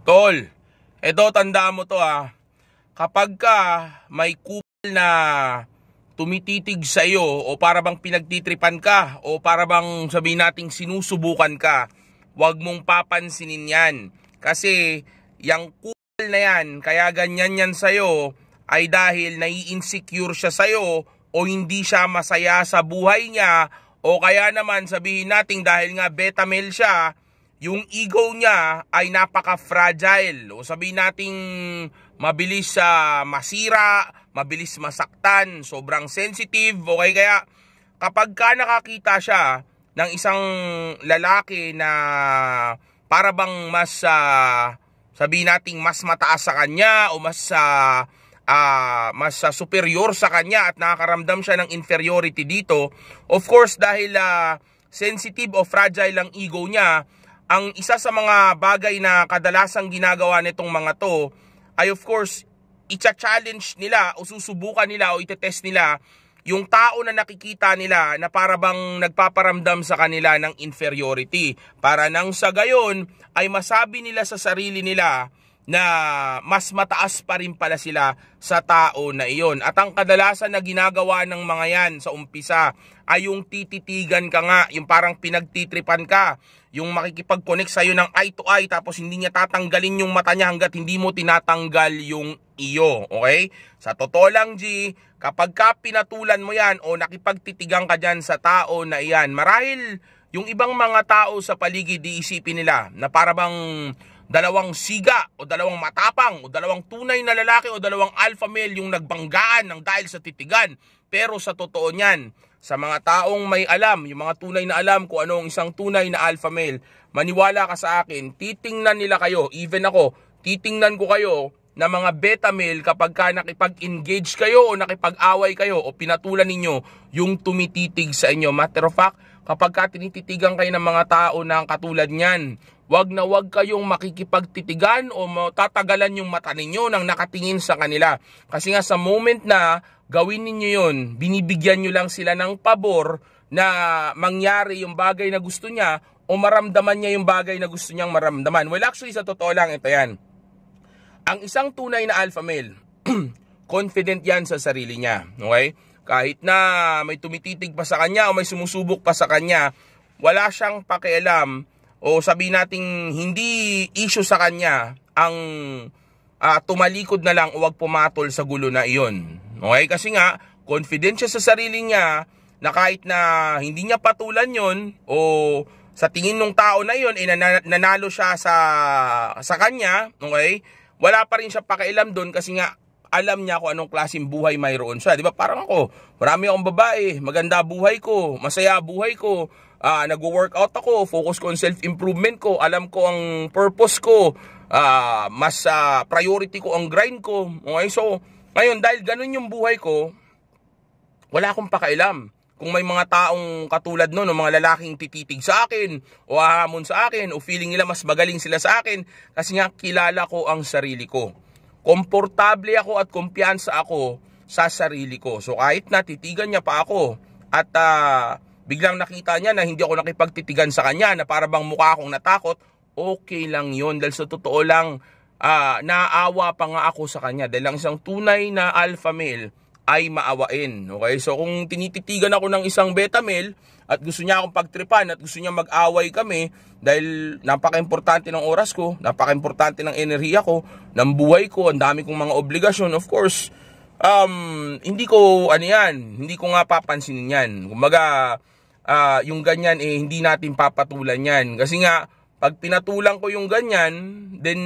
Tol, eto tandaan mo to kapag ka may kupal na tumititig sa iyo o para bang pinagtitripan ka o para bang sabihin nating sinusubukan ka, huwag mong papansinin yan. Kasi yung kupal na yan, kaya ganyan yan sa iyo ay dahil nai-insecure siya sa iyo o hindi siya masaya sa buhay niya o kaya naman sabihin nating dahil nga beta male siya, yung ego niya ay napaka-fragile o sabihin nating mabilis masira, mabilis masaktan, sobrang sensitive, okay? Kaya kapag ka nakakita siya ng isang lalaki na para bang mas sabihin nating mas mataas sa kanya o mas superior sa kanya at nakakaramdam siya ng inferiority dito, of course dahil sensitive o fragile ang ego niya, ang isa sa mga bagay na kadalasang ginagawa nitong mga to ay of course i-challenge nila o susubukan nila o itetest nila yung tao na nakikita nila na para bang nagpaparamdam sa kanila ng inferiority, para nang sa gayon ay masabi nila sa sarili nila na mas mataas pa rin pala sila sa tao na iyon. At ang kadalasan na ginagawa ng mga yan sa umpisa ay yung tititigan ka nga, yung parang pinagtitripan ka, yung makikipag-connect sa'yo ng eye to eye tapos hindi niya tatanggalin yung mata niya hanggat hindi mo tinatanggal yung iyo, okay? Sa totoo lang, G, kapag ka pinatulan mo yan o nakipagtitigan ka dyan sa tao na iyan, marahil yung ibang mga tao sa paligid iisipin nila na para bang dalawang siga o dalawang matapang o dalawang tunay na lalaki o dalawang alpha male yung nagbanggaan ng dahil sa titigan. Pero sa totoo niyan, sa mga taong may alam, yung mga tunay na alam kung ano ang isang tunay na alpha male, maniwala ka sa akin, titingnan nila kayo, even ako, titingnan ko kayo na mga beta male kapag ka nakipag-engage kayo o nakipag-away kayo o pinatulan ninyo yung tumititig sa inyo. Matter of fact, kapag ka tinititigan kayo ng mga tao na katulad niyan, wag na wag kayong makikipagtitigan o tatagalan yung mata ninyo nang nakatingin sa kanila. Kasi nga sa moment na gawin ninyo yun, binibigyan nyo lang sila ng pabor na mangyari yung bagay na gusto niya o maramdaman niya yung bagay na gusto niyang maramdaman. Well, actually, sa totoo lang, ito yan. Ang isang tunay na alpha male, confident yan sa sarili niya. Okay? Kahit na may tumititig pa sa kanya o may sumusubok pa sa kanya, wala siyang pakialam o sabihin nating hindi issue sa kanya ang tumalikod na lang o wag pumatol sa gulo na iyon. Okay? Kasi nga, confident siya sa sarili niya na kahit na hindi niya patulan yon o sa tingin ng tao na iyon, nanalo siya sa kanya, okay? Wala pa rin siya pakialam doon kasi nga alam niya kung anong klaseng buhay mayroon siya. Di ba? Parang ako, marami akong babae, maganda buhay ko, masaya buhay ko, nag-workout ako, focus ko on self-improvement ko, alam ko ang purpose ko, mas priority ko ang grind ko. Okay? So, ngayon, dahil ganun yung buhay ko, wala akong pakialam. Kung may mga taong katulad nun, o mga lalaking tititig sa akin, o hahamon sa akin, o feeling nila mas magaling sila sa akin, kasi nga kilala ko ang sarili ko. Komportable ako at kumpiyansa ako sa sarili ko. So kahit natitigan niya pa ako, at biglang nakita niya na hindi ako nakipagtitigan sa kanya, na para bang mukha akong natakot, okay lang yun. Dahil sa totoo lang, naawa pa nga ako sa kanya. Dahil lang isang tunay na alpha male ay maawain. Okay? So kung tinititigan ako ng isang beta male at gusto niya akong pagtripan at gusto niya mag-away kami dahil napaka-importante ng oras ko, napaka-importante ng enerhiya ko, ng buhay ko, ang dami kong mga obligasyon, of course, hindi ko hindi ko nga papansinin yan. Kumbaga, yung ganyan hindi natin papatulan yan. Kasi nga, pag pinatulan ko yung ganyan, then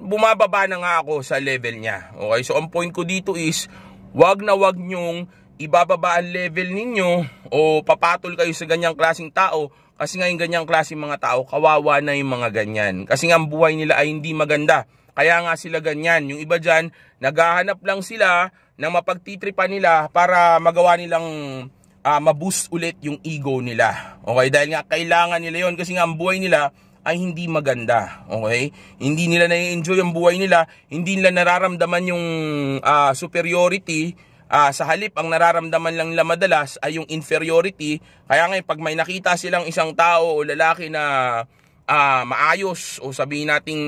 bumababa na nga ako sa level niya. Okay? So ang point ko dito is, wag na wag nyong ibababa ang level ninyo o papatol kayo sa ganyang klaseng tao kasi nga yung ganyang klaseng mga tao, kawawa na yung mga ganyan. Kasi nga ang buhay nila ay hindi maganda. Kaya nga sila ganyan. Yung iba dyan, naghahanap lang sila ng mapagtitripan nila para magawa nilang maboost ulit yung ego nila. Okay? Dahil nga kailangan nila yon kasi nga ang buhay nila ay hindi maganda. Okay? Hindi nila na-enjoy ang buhay nila, hindi nila nararamdaman yung superiority. Sa halip, ang nararamdaman lang nila madalas ay yung inferiority. Kaya nga, pag may nakita silang isang tao o lalaki na maayos o sabihin nating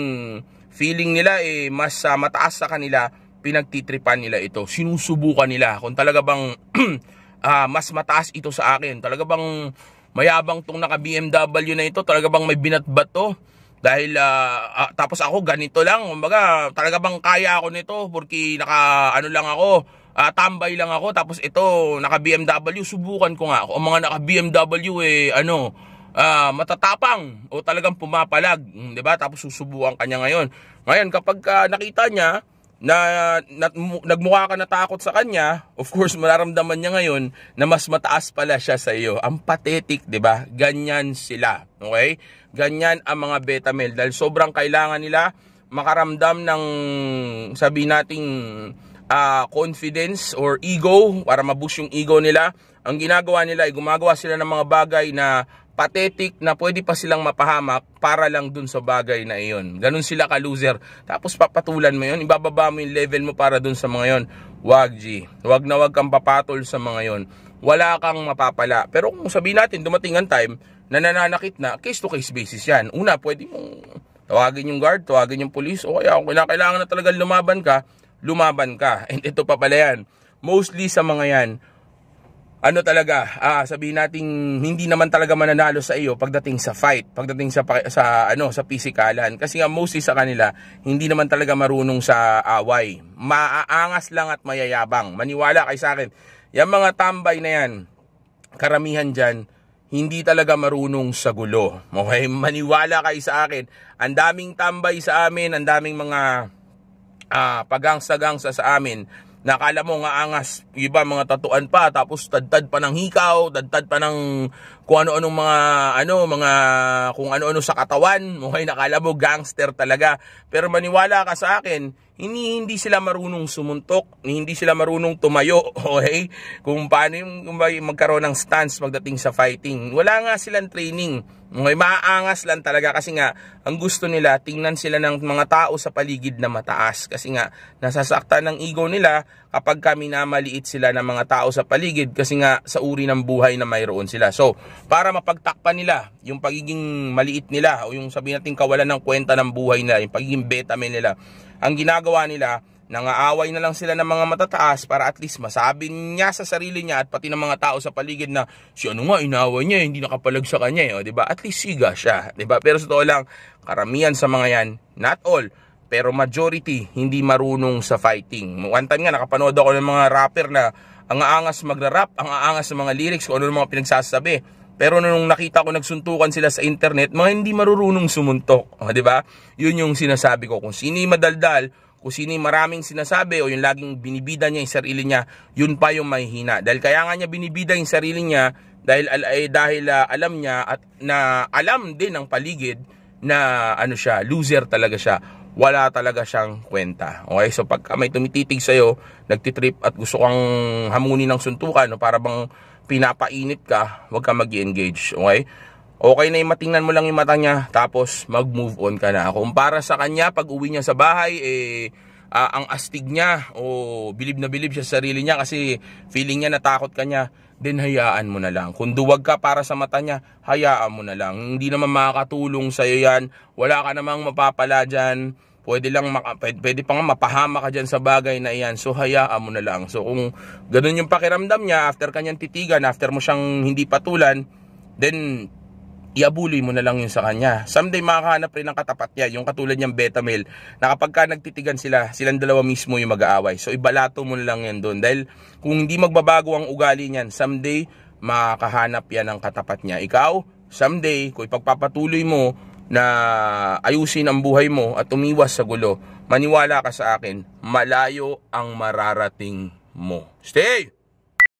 feeling nila mas mataas sa kanila, pinagtitripan nila ito. Sinusubukan nila kung talaga bang mas mataas ito sa akin. Talaga bang mayabang tong naka BMW na ito? Talaga bang may binatbat to? Dahil tapos ako ganito lang, kumbaga talaga bang kaya ako nito porque naka ano lang ako, tambay lang ako, tapos ito naka BMW, subukan ko nga. Ang mga naka BMW matatapang o talagang pumapalag, 'di ba? Tapos susubukan kanya ngayon. Ngayon kapag nakita niya na nagmukha ka natakot sa kanya, of course mararamdaman niya ngayon na mas mataas pala siya sa iyo. Ang pathetic, 'di ba? Ganyan sila, okay? Ganyan ang mga beta male dahil sobrang kailangan nila makaramdam ng sabihin nating confidence or ego para ma-boost yung ego nila. Ang ginagawa nila ay gumagawa sila ng mga bagay na pathetic na pwede pa silang mapahamak para lang dun sa bagay na iyon. Ganun sila ka-loser. Tapos papatulan mo yun, ibababa mo yung level mo para dun sa mga yon. Wag, G. Wag na wag kang papatol sa mga yon. Wala kang mapapala. Pero kung sabihin natin, dumating ang time na nananakit na, case-to-case basis yan. Una, pwede mong tawagin yung guard, tawagin yung police, o kaya kung kailangan na talaga lumaban ka. And ito pa pala yan. Mostly sa mga yan, sabihin natin hindi naman talaga mananalo sa iyo pagdating sa fight, pagdating sa pisikalan, kasi nga mostly sa kanila hindi naman talaga marunong sa away. Maaangas lang at mayayabang. Maniwala kay sa akin. Yung mga tambay na yan, karamihan diyan hindi talaga marunong sa gulo. Okay? Maniwala kay sa akin. Ang daming tambay sa amin, ang daming mga pagangsa-gangsa sa amin. Nakala mo nga angas, iba mga tatuan pa, tapos tadtad pa ng hikaw, tadtad pa ng kung ano-anong kung ano-ano sa katawan. Okay, nakala mo gangster talaga. Pero maniwala ka sa akin, hindi sila marunong sumuntok, hindi sila marunong tumayo, okay? Kung paano yung magkaroon ng stance pagdating sa fighting. Wala nga silang training. Okay, maaangas lang talaga kasi nga ang gusto nila, tingnan sila ng mga tao sa paligid na mataas. Kasi nga nasasaktan ng ego nila kapag kami namaliit sila ng mga tao sa paligid kasi nga sa uri ng buhay na mayroon sila. So, para mapagtakpan nila yung pagiging maliit nila o yung sabihin natin kawalan ng kwenta ng buhay nila, yung pagiging beta male nila, ang ginagawa nila, nangaaway na lang sila ng mga matataas para at least masabi niya sa sarili niya at pati ng mga tao sa paligid na si ano nga inaaway niya, hindi nakapalag sa kanya, di ba? At least siga siya, di ba? Pero sa totoo lang, karamihan sa mga yan, not all, pero majority hindi marunong sa fighting. One time nga nakapanood ako ng mga rapper na ang aangas magra-rap, ang aangas sa mga lyrics, kung ano mga pinagsasabi. Pero nung nakita ko nagsuntukan sila sa internet, mga hindi marunong sumuntok, di ba? Yun yung sinasabi ko. Kung sino madaldal, kung sino maraming sinasabi o yung laging binibida niya yung sarili niya, yun pa yung mahihina. Dahil kaya nga niya binibida yung sarili niya dahil alam niya at na alam din ng paligid na siya, loser talaga siya. Wala talaga siyang kwenta. Okay? So pag may tumititig sa'yo, nagtitrip at gusto kang hamunin ng suntukan o para bang pinapainit ka, huwag ka mag-engage. Okay? Okay na yung matingnan mo lang yung mata niya, tapos mag-move on ka na. Kung para sa kanya, pag uwi niya sa bahay, ang astig niya, o bilib na bilib siya sa sarili niya kasi feeling niya natakot ka niya, then hayaan mo na lang. Kung duwag ka para sa mata niya, hayaan mo na lang. Hindi naman makakatulong sa'yo yan. Wala ka namang mapapala dyan. Pwede pa nga mapahama ka dyan sa bagay na iyan. So hayaan mo na lang. So kung ganun yung pakiramdam niya, after kanyang titigan, after mo siyang hindi patulan, then iabuloy mo na lang yun sa kanya. Someday makakahanap rin ng katapat niya, yung katulad niyang beta male, na kapag ka nagtitigan silang dalawa mismo yung mag-aaway. So ibalato mo na lang yan doon. Dahil kung hindi magbabago ang ugali niyan, someday makakahanap yan ng katapat niya. Ikaw, someday, kung ipagpapatuloy mo na ayusin ang buhay mo at umiwas sa gulo, maniwala ka sa akin, malayo ang mararating mo. Stay!